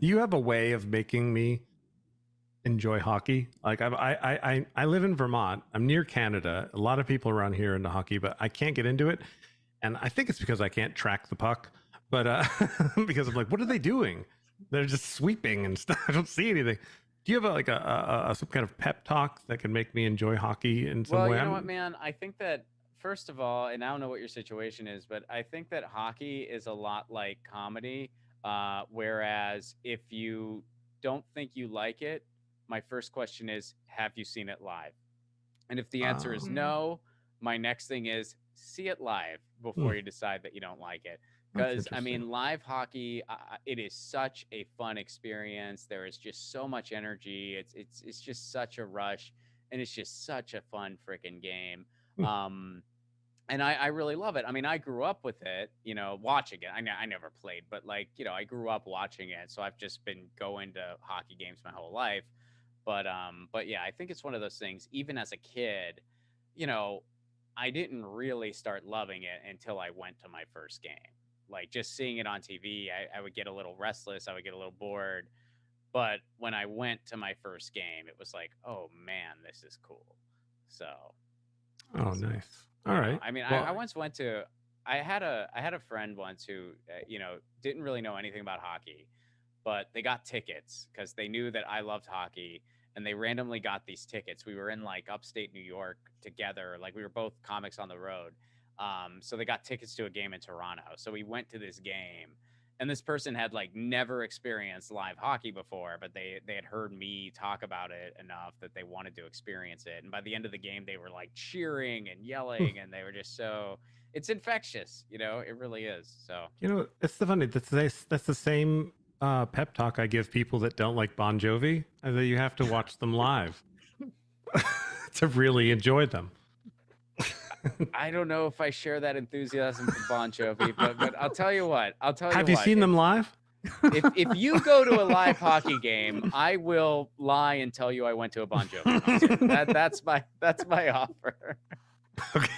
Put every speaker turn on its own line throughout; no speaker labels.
Do you have a way of making me enjoy hockey? Like I live in Vermont. I'm near Canada. A lot of people around here into hockey, but I can't get into it. And I think it's because I can't track the puck. But because I'm like, what are they doing? They're just sweeping and stuff. I don't see anything. Do you have some kind of pep talk that can make me enjoy hockey in some
Well,
way?
you know what, man? I think that first of all, and I don't know what your situation is, but I think that hockey is a lot like comedy. Whereas if you don't think you like it, my first question is, have you seen it live? And if the answer is
Um,
no, my next thing is see it live
hmm,
before you decide that you don't like it.
that's
Because I
interesting.
mean, live hockey, it is such a fun experience. There is just so much energy. It's just such a rush, and it's just such a fun freaking game.
Hmm.
Um, and I really love it. I mean, I grew up with it, watching it. I never played, but like, I grew up watching it, so I've just been going to hockey games my whole life. But yeah, I think it's one of those things. Even as a kid, you know, I didn't really start loving it until I went to my first game. Like just seeing it on TV, I would get a little restless. I would get a little bored. But when I went to my first game, it was like, oh man, this is cool. So
Oh, nice. All right.
I mean, I
Well,
once went to I had a friend once who didn't really know anything about hockey, but they got tickets because they knew that I loved hockey, and they randomly got these tickets. We were in like upstate New York together, like we were both comics on the road. So they got tickets to a game in Toronto. So we went to this game, and this person had like never experienced live hockey before, but they had heard me talk about it enough that they wanted to experience it. And by the end of the game, they were like cheering and
hmm,
yelling, and they were just so it's infectious, it really is. So
it's the funny. That's the same pep talk I give people that don't like Bon Jovi. That you have to watch them live to really enjoy them.
I don't know if I share that enthusiasm for Bon Jovi, but I'll tell you what. I'll tell you
Have you
what.
seen them live?
If you go to a live hockey game, I will lie and tell you I went to a Bon Jovi concert. That's my offer.
Okay.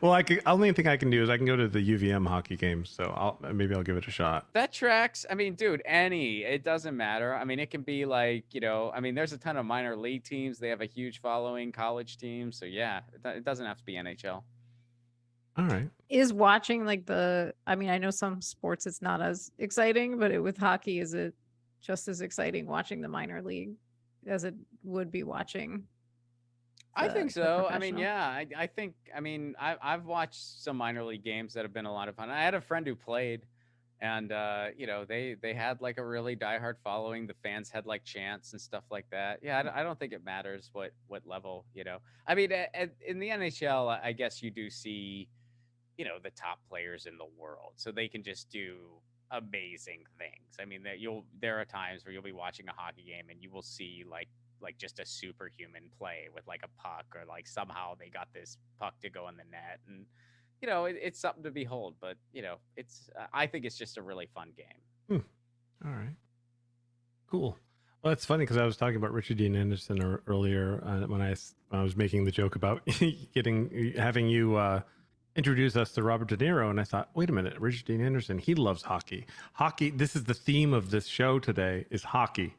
Well, only thing I can do is I can go to the UVM hockey games, so maybe I'll give it a shot.
That tracks. I mean, dude, it doesn't matter. I mean, it can be like, I mean, there's a ton of minor league teams. They have a huge following, college teams. So yeah, it doesn't have to be NHL.
All right.
Is watching like I mean, I know some sports it's not as exciting, but with hockey, is it just as exciting watching the minor league as it would be watching
I think
the
so. I mean,
professional?
yeah, I think, I mean, I've watched some minor league games that have been a lot of fun. I had a friend who played, and they had like a really diehard following. The fans had like chants and stuff like that. Yeah, I don't think it matters what level. I mean, in the NHL, I guess you do see, the top players in the world, so they can just do amazing things. I mean, there are times where you'll be watching a hockey game and you will see like just a superhuman play with like a puck, or like somehow they got this puck to go in the net, and it's something to behold. But it's I think it's just a really fun game.
Hmm. All right. Cool. Well, it's funny because I was talking about Richard Dean Anderson earlier when I was making the joke about having you introduce us to Robert De Niro, and I thought, wait a minute, Richard Dean Anderson, he loves hockey. Hockey. This is the theme of this show today: is hockey.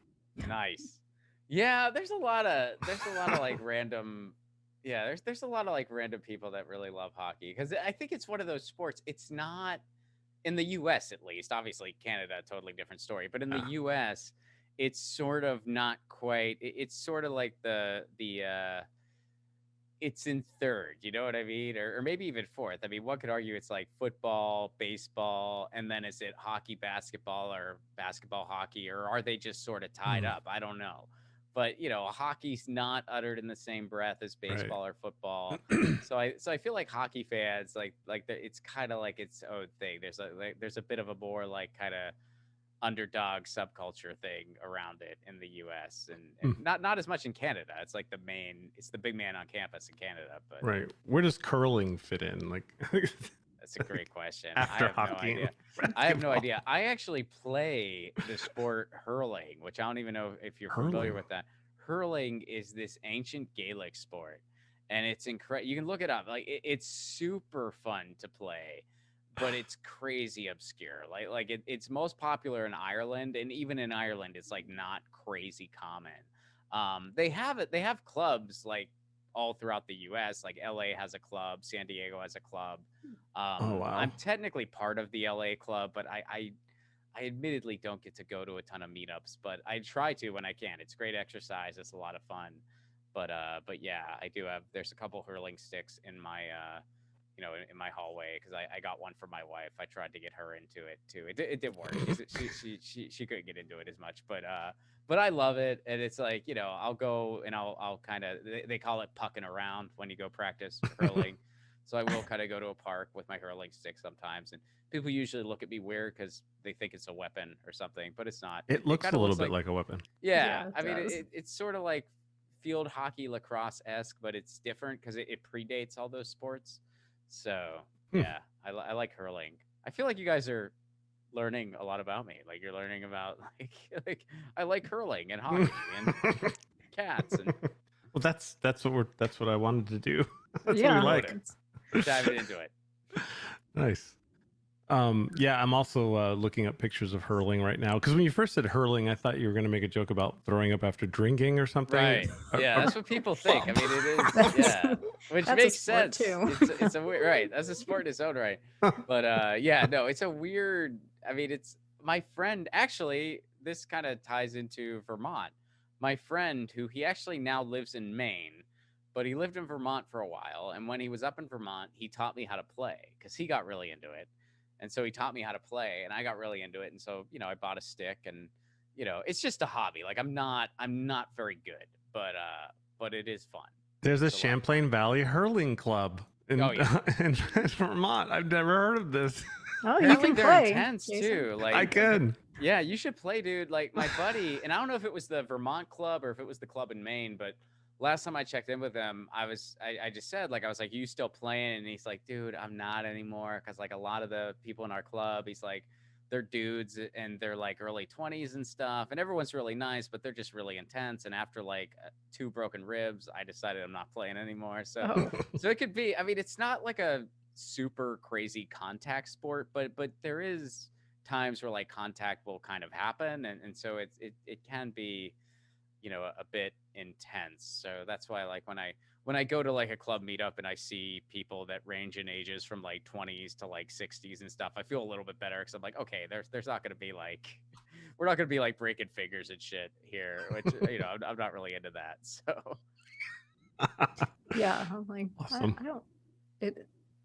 Nice. Yeah, there's a lot of like random. Yeah, there's a lot of like random people that really love hockey, because I think it's one of those sports. It's not in the US at least. Obviously, Canada, totally different story. But in the
Ah,
US, it's sort of not quite. It's sort of like the it's in third. You know what I mean? Or maybe even fourth. I mean, one could argue it's like football, baseball, and then is it hockey, basketball, or basketball, hockey, or are they just sort of tied
hmm,
up? I don't know. But hockey's not uttered in the same breath as
right.
baseball or football. So I feel like hockey fans it's kind of like its own thing. There's a bit of a more like kind of underdog subculture thing around it in the US, and
Hmm,
not as much in Canada. It's the big man on campus in Canada, but
right. Where does curling fit in? Like
that's a great question. I
after
have no
hockey and
idea. I have no
basketball.
idea. I actually play the sport hurling, which I don't even know if you're familiar
Hurling.
with that. Hurling is this ancient Gaelic sport, and it's incredible. You can look it up. Like it's super fun to play. but it's crazy obscure. Like it's most popular in Ireland, and even in Ireland, it's like not crazy common. They have it. They have clubs like all throughout the U.S. Like LA has a club, San Diego has a club.
Oh wow.
I'm technically part of the LA club, but I admittedly don't get to go to a ton of meetups, but I try to when I can. It's great exercise. It's a lot of fun. But yeah, I do have. There's a couple hurling sticks in my in my hallway because I got one for my wife. I tried to get her into it too. It didn't work. She couldn't get into it as much, but I love it, and it's like I'll go and I'll kind of they call it pucking around when you go practice hurling. So I will kind of go to a park with my hurling stick sometimes, and people usually look at me weird because they think it's a weapon or something, but it's not.
It looks a little bit
like
like a weapon.
yeah.
Yeah, it
I mean,
does.
it's sort of like field hockey, lacrosse-esque, but it's different because it predates all those sports. So yeah, I like hurling. I feel like you guys are learning a lot about me. Like you're learning about like I like hurling and hockey and cats and
Well, that's what I wanted to do. That's
Yeah.
what we like.
it's-
diving into it.
Nice. Yeah, I'm also looking up pictures of hurling right now because when you first said hurling, I thought you were going to make a joke about throwing up after drinking or something.
Right. Yeah, that's what people think. I mean, it is.
That's-
Yeah, which
that's a
makes
sport,
sense.
too.
It's a weird, right. That's a sport in its own right. But yeah, no, it's a weird. I mean, it's my friend. Actually, this kind of ties into Vermont. My friend, who he actually now lives in Maine, but he lived in Vermont for a while. And when he was up in Vermont, he taught me how to play because he got really into it. And so he taught me how to play, and I got really into it. And so I bought a stick, and it's just a hobby. Like I'm not very good, but it is fun.
There's a
It's a lot of fun.
Champlain Valley Hurling Club in,
Oh, yeah.
in Vermont. I've never heard of this.
Oh, you
Apparently
can
they're
play.
intense
Jason.
too. Like
I can.
Yeah, you should play, dude. Like my buddy, and I don't know if it was the Vermont club or if it was the club in Maine, but last time I checked in with him, I just said, like, I was like, you still playing? And he's like, dude, I'm not anymore. Cause like a lot of the people in our club, he's like, they're dudes and they're like early 20s and stuff. And everyone's really nice, but they're just really intense. And after like 2 broken ribs, I decided I'm not playing anymore. So,
Oh.
so it could be, I mean, it's not like a super crazy contact sport, but there is times where like contact will kind of happen. And so it can be, a bit intense. So that's why like when I go to like a club meetup and I see people that range in ages from like 20s to like 60s and stuff, I feel a little bit better because I'm like, okay, there's not going to be like we're not going to be like breaking fingers and shit here, which I'm not really into that. So
Yeah, I'm like,
Awesome.
I don't.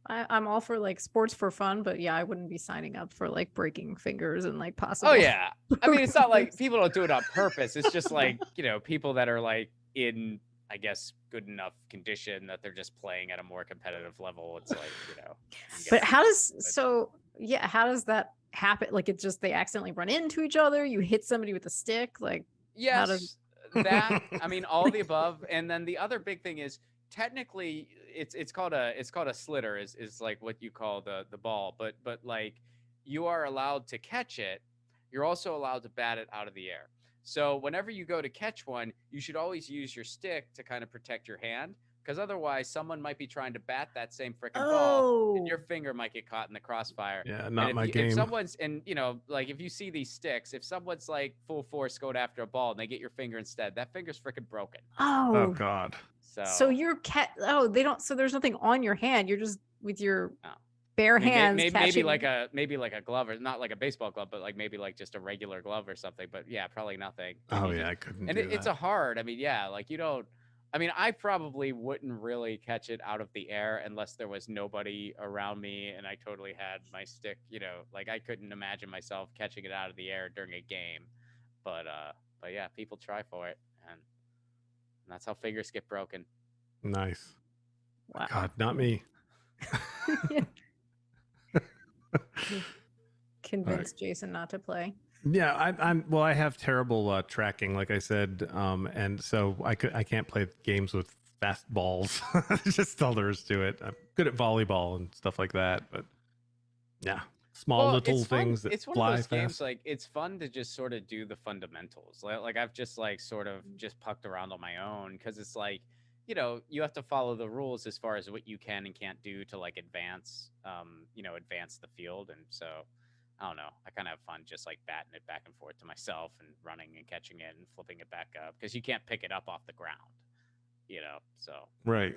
I'm all for like sports for fun, but yeah, I wouldn't be signing up for like breaking fingers and like possible.
oh yeah, I mean it's not like people don't do it on purpose. It's just like people that are like in, I guess, good enough condition that they're just playing at a more competitive level. It's like you can
But
get-
how does
but-
how does that happen? Like it's just they accidentally run into each other. You hit somebody with a stick. Like
Yes,
does-
that I mean all the above, and then the other big thing is technically it's called a slitter is like what you call the ball, but like you are allowed to catch it. You're also allowed to bat it out of the air. So whenever you go to catch one, you should always use your stick to kind of protect your hand, because otherwise someone might be trying to bat that same freaking ball, and your finger might get caught in the crossfire.
Yeah,
And
not
if
my
If
game.
someone's like if you see these sticks, if someone's like full force going after a ball and they get your finger instead, that finger's freaking broken.
Oh
oh,
God.
so you're they don't. So there's nothing on your hand. You're just with your
No.
bare
I mean,
hands.
maybe
catching-
like a glove, or not like a baseball glove, but like maybe like just a regular glove or something. But yeah, probably nothing.
Oh
You
yeah,
just-
I couldn't
and
do
it's
that.
a hard. I mean, yeah, like you don't. I mean, I probably wouldn't really catch it out of the air unless there was nobody around me and I totally had my stick. Like I couldn't imagine myself catching it out of the air during a game. But yeah, people try for it, and that's how fingers get broken.
Nice.
Wow.
God, not me.
Convince Jason not to play.
Yeah, I have terrible tracking, like I said, and so I can't play games with fast balls. There's just all there is to it. I'm good at volleyball and stuff like that, but yeah, small
Well,
little
it's fun-
things that
it's one
fly
of those games
fast.
like it's fun to just sort of do the fundamentals. Like I've just like sort of just pucked around on my own, because it's like you know, you have to follow the rules as far as what you can and can't do to like advance, you know, advance the field. And so I don't know. I kind of have fun just like batting it back and forth to myself and running and catching it and flipping it back up because you can't pick it up off the ground, you know. So
Right.